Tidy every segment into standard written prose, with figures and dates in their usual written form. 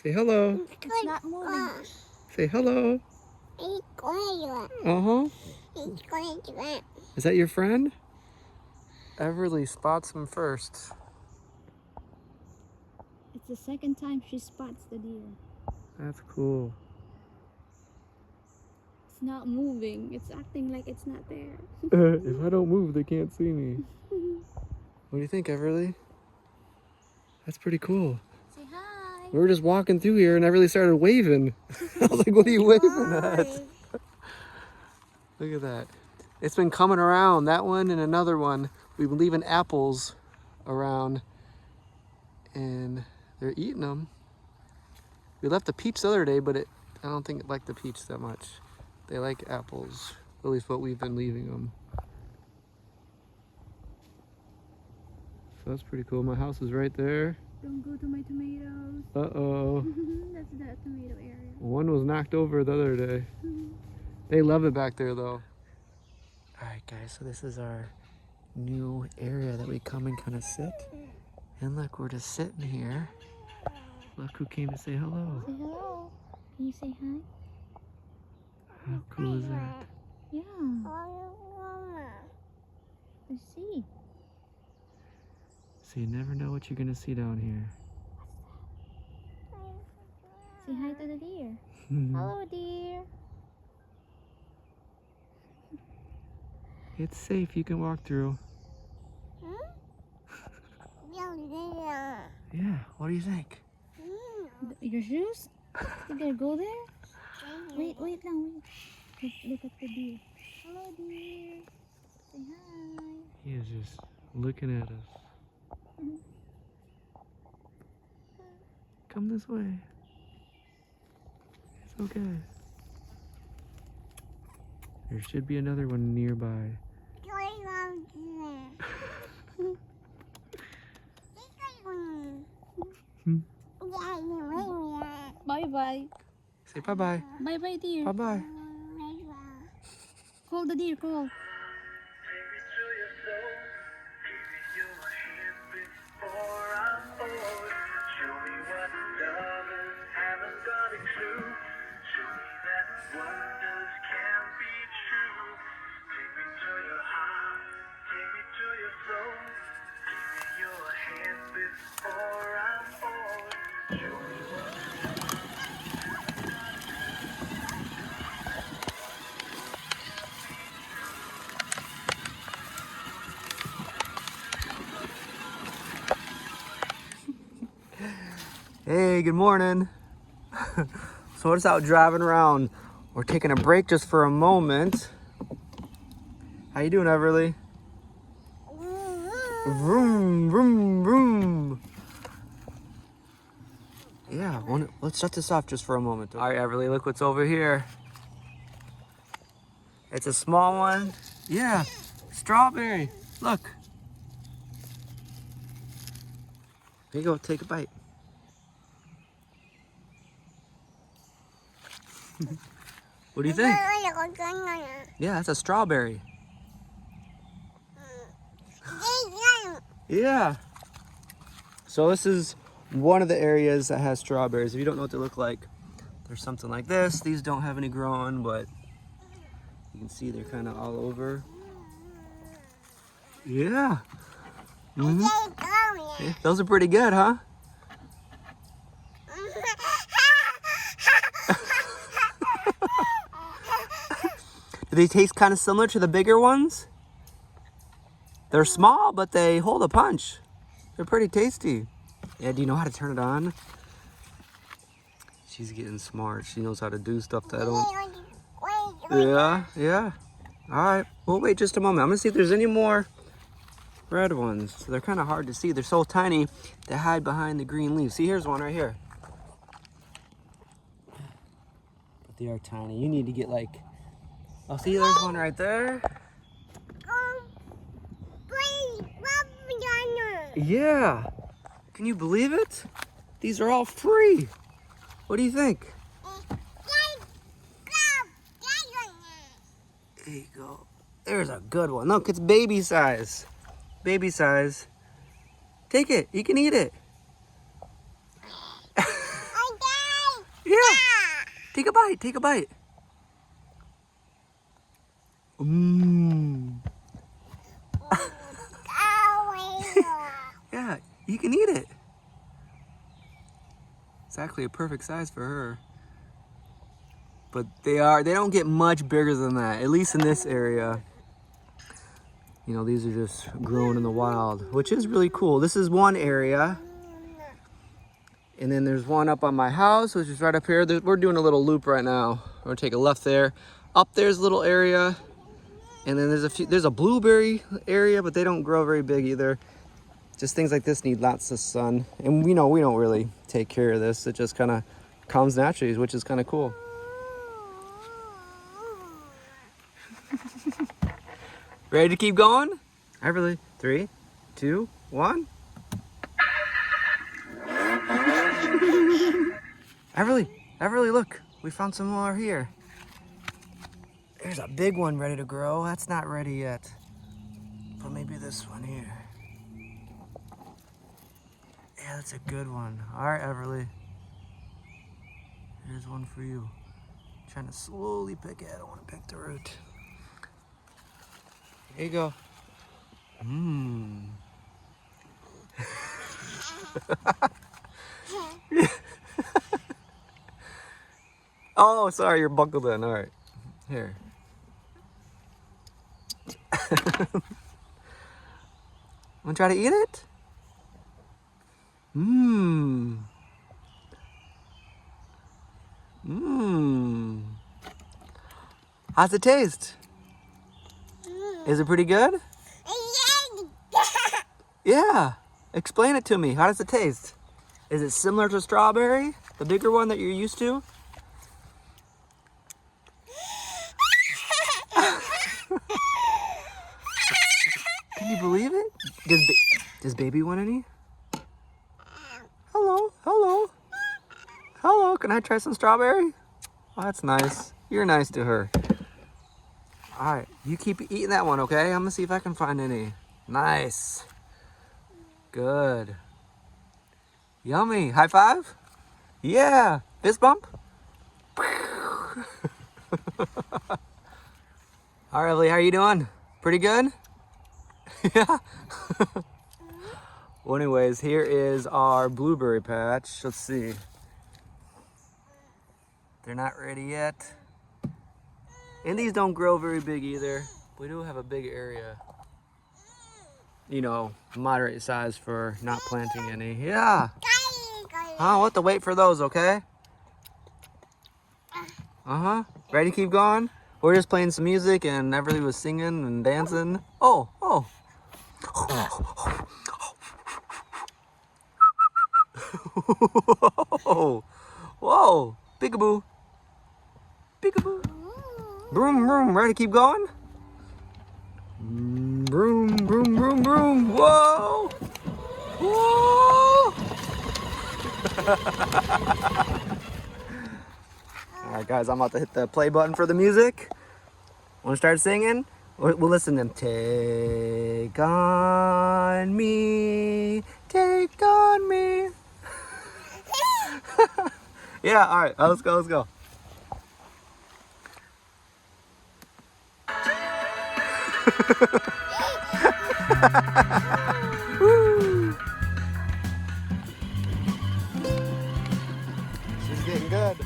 Say hello. It's not moving. Say hello. Uh-huh. Is that your friend? Everly spots him first. It's the second time she spots the deer. That's cool. It's not moving. It's acting like it's not there. If I don't move, they can't see me. What do you think, Everly? That's pretty cool. Say hi. We were just walking through here and Everly started waving. I was like, what are you waving at? Look at that. It's been coming around, that one and another one. We've been leaving apples around and they're eating them. We left the peach the other day, but I don't think it liked the peach that much. They like apples, at least what we've been leaving them. So that's pretty cool. My house is right there. Don't go to my tomatoes. Uh-oh. That's the tomato area. One was knocked over the other day. They love it back there though. All right guys, so this is our new area that we come and kind of sit. And look, we're just sitting here. Look who came to say hello. Say hello. Can you say hi? How cool is that? Yeah. Let's see. So you never know what you're gonna see down here. Say hi to the deer. Hello, deer. It's safe, you can walk through. Yeah, what do you think? Your shoes? You gotta go there? Wait lang, wait. Look at the deer. Hello, deer. Say hi. He is just looking at us. Come this way. It's okay. There should be another one nearby. Bye-bye. Say bye-bye. Bye-bye, deer. Bye-bye. Call the deer, call. Hey, good morning. So we're just out driving around. We're taking a break just for a moment. How you doing, Everly? Vroom, vroom, vroom. Yeah, let's shut this off just for a moment. All right, Everly, look what's over here. It's a small one. Yeah, strawberry. Look. Here you go, take a bite. What do you think? Yeah, that's a strawberry. Yeah. So this is one of the areas that has strawberries. If you don't know what they look like, there's something like this. These don't have any growing, but you can see they're kind of all over. Yeah. Yeah, those are pretty good, huh? Do they taste kind of similar to the bigger ones? They're small, but they hold a punch. They're pretty tasty. Yeah, do you know how to turn it on? She's getting smart. She knows how to do stuff that I don't. Yeah. All right, we'll wait just a moment. I'm gonna see if there's any more red ones. So they're kind of hard to see. They're so tiny, they hide behind the green leaves. See, here's one right here. But they are tiny. You need to get like, oh, see, there's one right there. Yeah. Can you believe it? These are all free. What do you think? There you go. There's a good one. Look, it's baby size. Baby size. Take it. You can eat it. Take a bite. Take a bite. Mmm. Yeah, you can eat it. It's actually a perfect size for her. But they don't get much bigger than that, at least in this area. You know, these are just grown in the wild, which is really cool. This is one area. And then there's one up on my house, which is right up here. We're doing a little loop right now. We're gonna take a left there. Up there's a little area. And then there's a blueberry area, but they don't grow very big either. Just things like this need lots of sun. And we know we don't really take care of this. It just kind of comes naturally, which is kind of cool. Ready to keep going? Everly, 3, 2, 1. Everly, look. We found some more here. There's a big one ready to grow. That's not ready yet. But maybe this one here. Yeah, that's a good one. All right, Everly. Here's one for you. Trying to slowly pick it. I don't want to pick the root. Here you go. Mmm. Oh, sorry, you're buckled in. All right. Here. Want to try to eat it? Mmm. Mmm. How's it taste? Is it pretty good? Yeah. Explain it to me. How does it taste? Is it similar to strawberry? The bigger one that you're used to? Can you believe it? Does baby want any? Hello, hello. Hello, can I try some strawberry? Oh, that's nice. You're nice to her. All right, you keep eating that one, okay? I'm gonna see if I can find any. Nice. Good. Yummy. High five? Yeah. Fist bump? All right, Emily, how are you doing? Pretty good? Yeah. Well, anyways, here is our blueberry patch. Let's see. They're not ready yet. And these don't grow very big either. We do have a big area. You know, moderate size for not planting any. Yeah. We'll have to wait for those, okay? Uh-huh. Ready to keep going? We're just playing some music and Everly was singing and dancing. Oh. Whoa. Peekaboo. Peekaboo. Broom, broom. Ready to keep going? Broom, broom, broom, broom. Whoa. Whoa. All right, guys, I'm about to hit the play button for the music. Want to start singing? We'll listen to them. Take on me, take on me. Yeah, all right, let's go. Woo. She's getting good.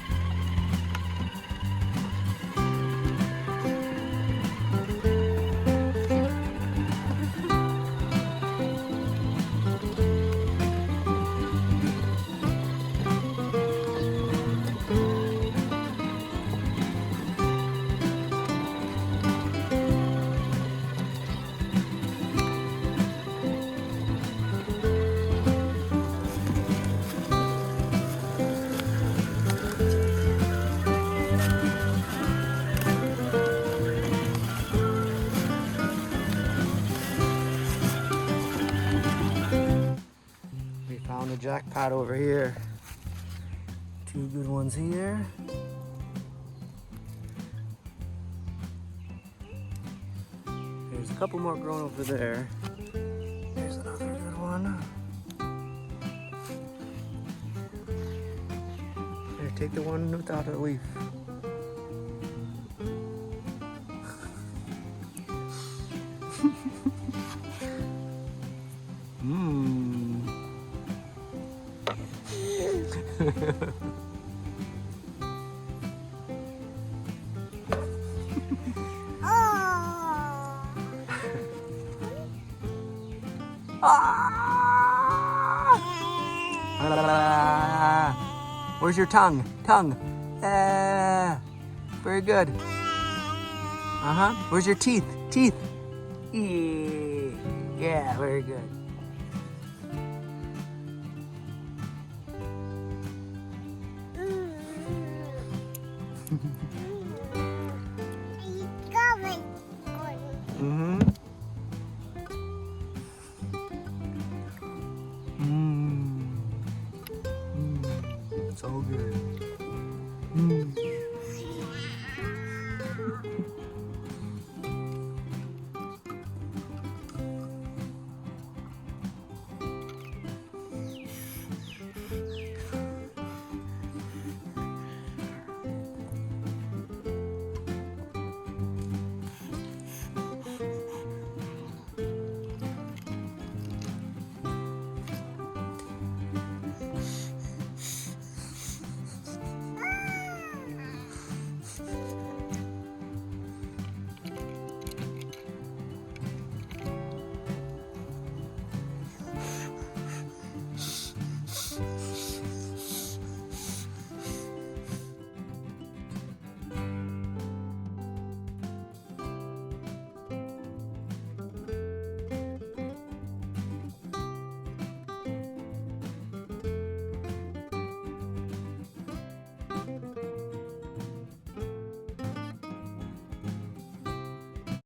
Found a jackpot over here. 2 good ones here. There's a couple more growing over there. There's another good one. There, Take the one without a leaf. Mmm. Where's your tongue? Tongue. Very good. Uh-huh. Where's your teeth? Teeth. Yeah, very good. Mm-hmm. So good.